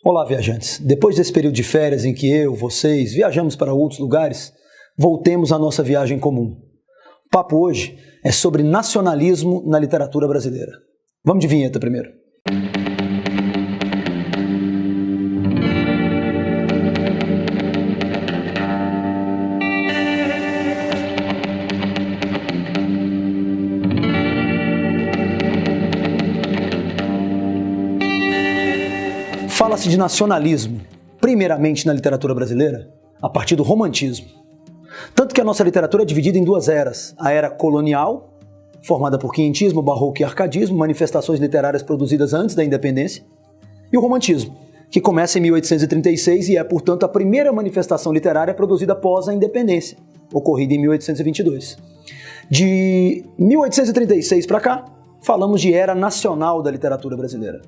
Olá, viajantes! Depois desse período de férias em que eu, vocês, viajamos para outros lugares, voltemos à nossa viagem comum. O papo hoje é sobre nacionalismo na literatura brasileira. Vamos de vinheta primeiro. Fala-se de nacionalismo, primeiramente na literatura brasileira, a partir do romantismo. Tanto que a nossa literatura é dividida em duas eras. A era colonial, formada por quinhentismo, barroco e arcadismo, manifestações literárias produzidas antes da independência, e o romantismo, que começa em 1836 e é, portanto, a primeira manifestação literária produzida após a independência, ocorrida em 1822. De 1836 para cá, falamos de era nacional da literatura brasileira.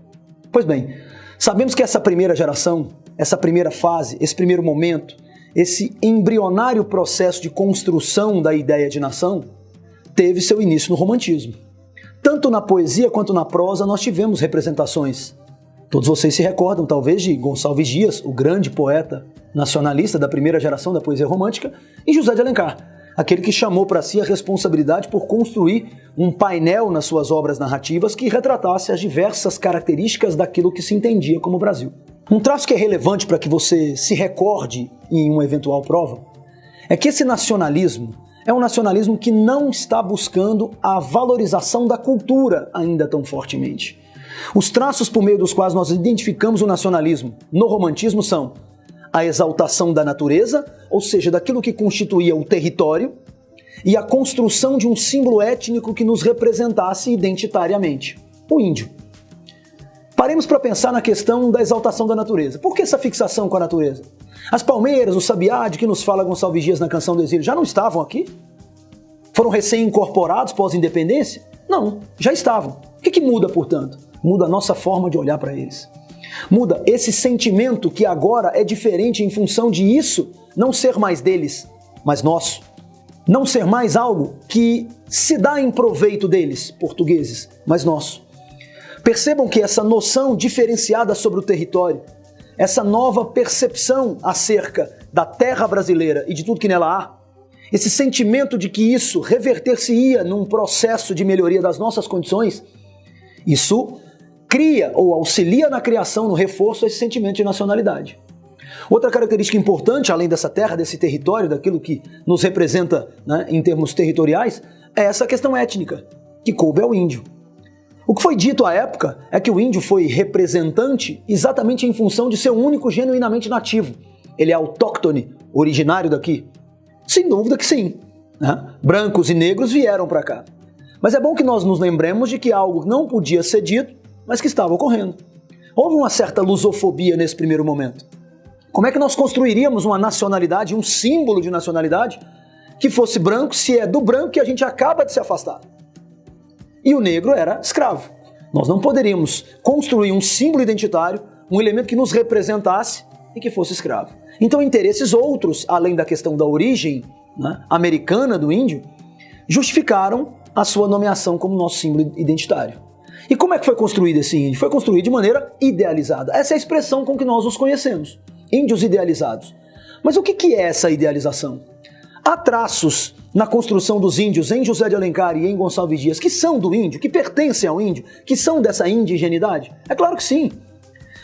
Pois bem, sabemos que essa primeira geração, essa primeira fase, esse primeiro momento, esse embrionário processo de construção da ideia de nação, teve seu início no romantismo. Tanto na poesia quanto na prosa nós tivemos representações. Todos vocês se recordam, talvez, de Gonçalves Dias, o grande poeta nacionalista da primeira geração da poesia romântica, e José de Alencar, aquele que chamou para si a responsabilidade por construir um painel nas suas obras narrativas que retratasse as diversas características daquilo que se entendia como Brasil. Um traço que é relevante para que você se recorde em uma eventual prova é que esse nacionalismo é um nacionalismo que não está buscando a valorização da cultura ainda tão fortemente. Os traços por meio dos quais nós identificamos o nacionalismo no romantismo são a exaltação da natureza, ou seja, daquilo que constituía o território, e a construção de um símbolo étnico que nos representasse identitariamente, o índio. Paremos para pensar na questão da exaltação da natureza. Por que essa fixação com a natureza? As palmeiras, o sabiá, de que nos fala Gonçalves Dias na Canção do Exílio, já não estavam aqui? Foram recém-incorporados pós-independência? Não, já estavam. O que muda, portanto? Muda a nossa forma de olhar para eles. Muda esse sentimento que agora é diferente em função de isso não ser mais deles, mas nosso. Não ser mais algo que se dá em proveito deles, portugueses, mas nosso. Percebam que essa noção diferenciada sobre o território, essa nova percepção acerca da terra brasileira e de tudo que nela há, esse sentimento de que isso reverter-se-ia num processo de melhoria das nossas condições, isso cria ou auxilia na criação, no reforço desse sentimento de nacionalidade. Outra característica importante, além dessa terra, desse território, daquilo que nos representa, né, em termos territoriais, é essa questão étnica, que coube ao índio. O que foi dito à época é que o índio foi representante exatamente em função de ser o único genuinamente nativo. Ele é autóctone, originário daqui. Sem dúvida que sim, né? Brancos e negros vieram para cá. Mas é bom que nós nos lembremos de que algo não podia ser dito, mas que estava ocorrendo. Houve uma certa lusofobia nesse primeiro momento. Como é que nós construiríamos uma nacionalidade, um símbolo de nacionalidade, que fosse branco, se é do branco que a gente acaba de se afastar? E o negro era escravo. Nós não poderíamos construir um símbolo identitário, um elemento que nos representasse e que fosse escravo. Então interesses outros, além da questão da origem, né, americana do índio, justificaram a sua nomeação como nosso símbolo identitário. E como é que foi construído esse índio? Foi construído de maneira idealizada. Essa é a expressão com que nós os conhecemos. Índios idealizados. Mas o que é essa idealização? Há traços na construção dos índios em José de Alencar e em Gonçalves Dias que são do índio, que pertencem ao índio, que são dessa indigenidade? É claro que sim.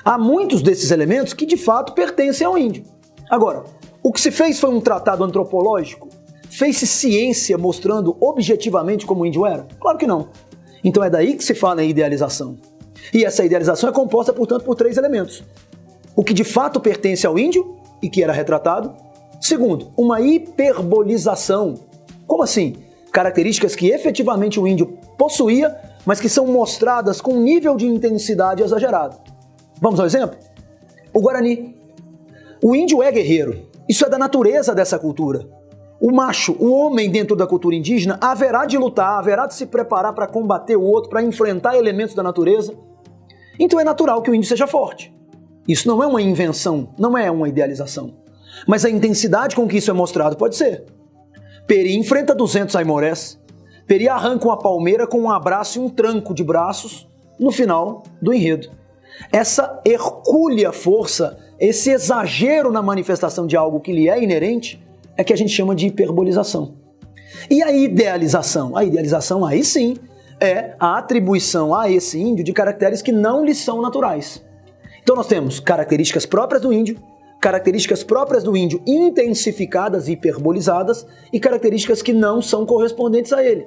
Há muitos desses elementos que de fato pertencem ao índio. Agora, o que se fez foi um tratado antropológico? Fez-se ciência mostrando objetivamente como o índio era? Claro que não. Então é daí que se fala em idealização. E essa idealização é composta, portanto, por três elementos. O que de fato pertence ao índio e que era retratado. Segundo, uma hiperbolização. Como assim? Características que efetivamente o índio possuía, mas que são mostradas com um nível de intensidade exagerado. Vamos ao exemplo? O Guarani. O índio é guerreiro. Isso é da natureza dessa cultura. O macho, o homem dentro da cultura indígena, haverá de lutar, haverá de se preparar para combater o outro, para enfrentar elementos da natureza. Então é natural que o índio seja forte. Isso não é uma invenção, não é uma idealização. Mas a intensidade com que isso é mostrado pode ser. Peri enfrenta 200 aimorés. Peri arranca uma palmeira com um abraço e um tranco de braços no final do enredo. Essa hercúlea força, esse exagero na manifestação de algo que lhe é inerente, é que a gente chama de hiperbolização. E a idealização? A idealização, aí sim, é a atribuição a esse índio de caracteres que não lhe são naturais. Então nós temos características próprias do índio intensificadas e hiperbolizadas e características que não são correspondentes a ele.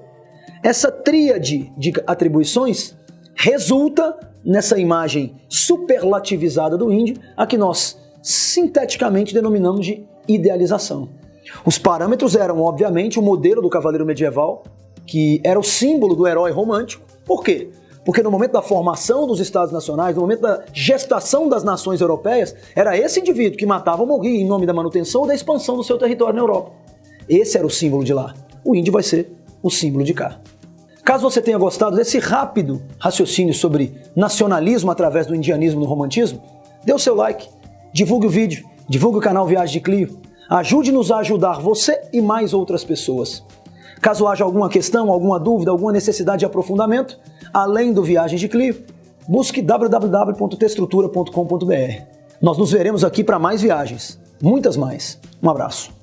Essa tríade de atribuições resulta nessa imagem superlativizada do índio, a que nós sinteticamente denominamos de idealização. Os parâmetros eram, obviamente, o modelo do cavaleiro medieval, que era o símbolo do herói romântico. Por quê? Porque no momento da formação dos Estados Nacionais, no momento da gestação das nações europeias, era esse indivíduo que matava ou morria em nome da manutenção ou da expansão do seu território na Europa. Esse era o símbolo de lá. O índio vai ser o símbolo de cá. Caso você tenha gostado desse rápido raciocínio sobre nacionalismo através do indianismo no romantismo, dê o seu like, divulgue o vídeo, divulgue o canal Viagem de Clio, ajude-nos a ajudar você e mais outras pessoas. Caso haja alguma questão, alguma dúvida, alguma necessidade de aprofundamento, além do Viagens de Clio, busque www.testrutura.com.br. Nós nos veremos aqui para mais viagens, muitas mais. Um abraço.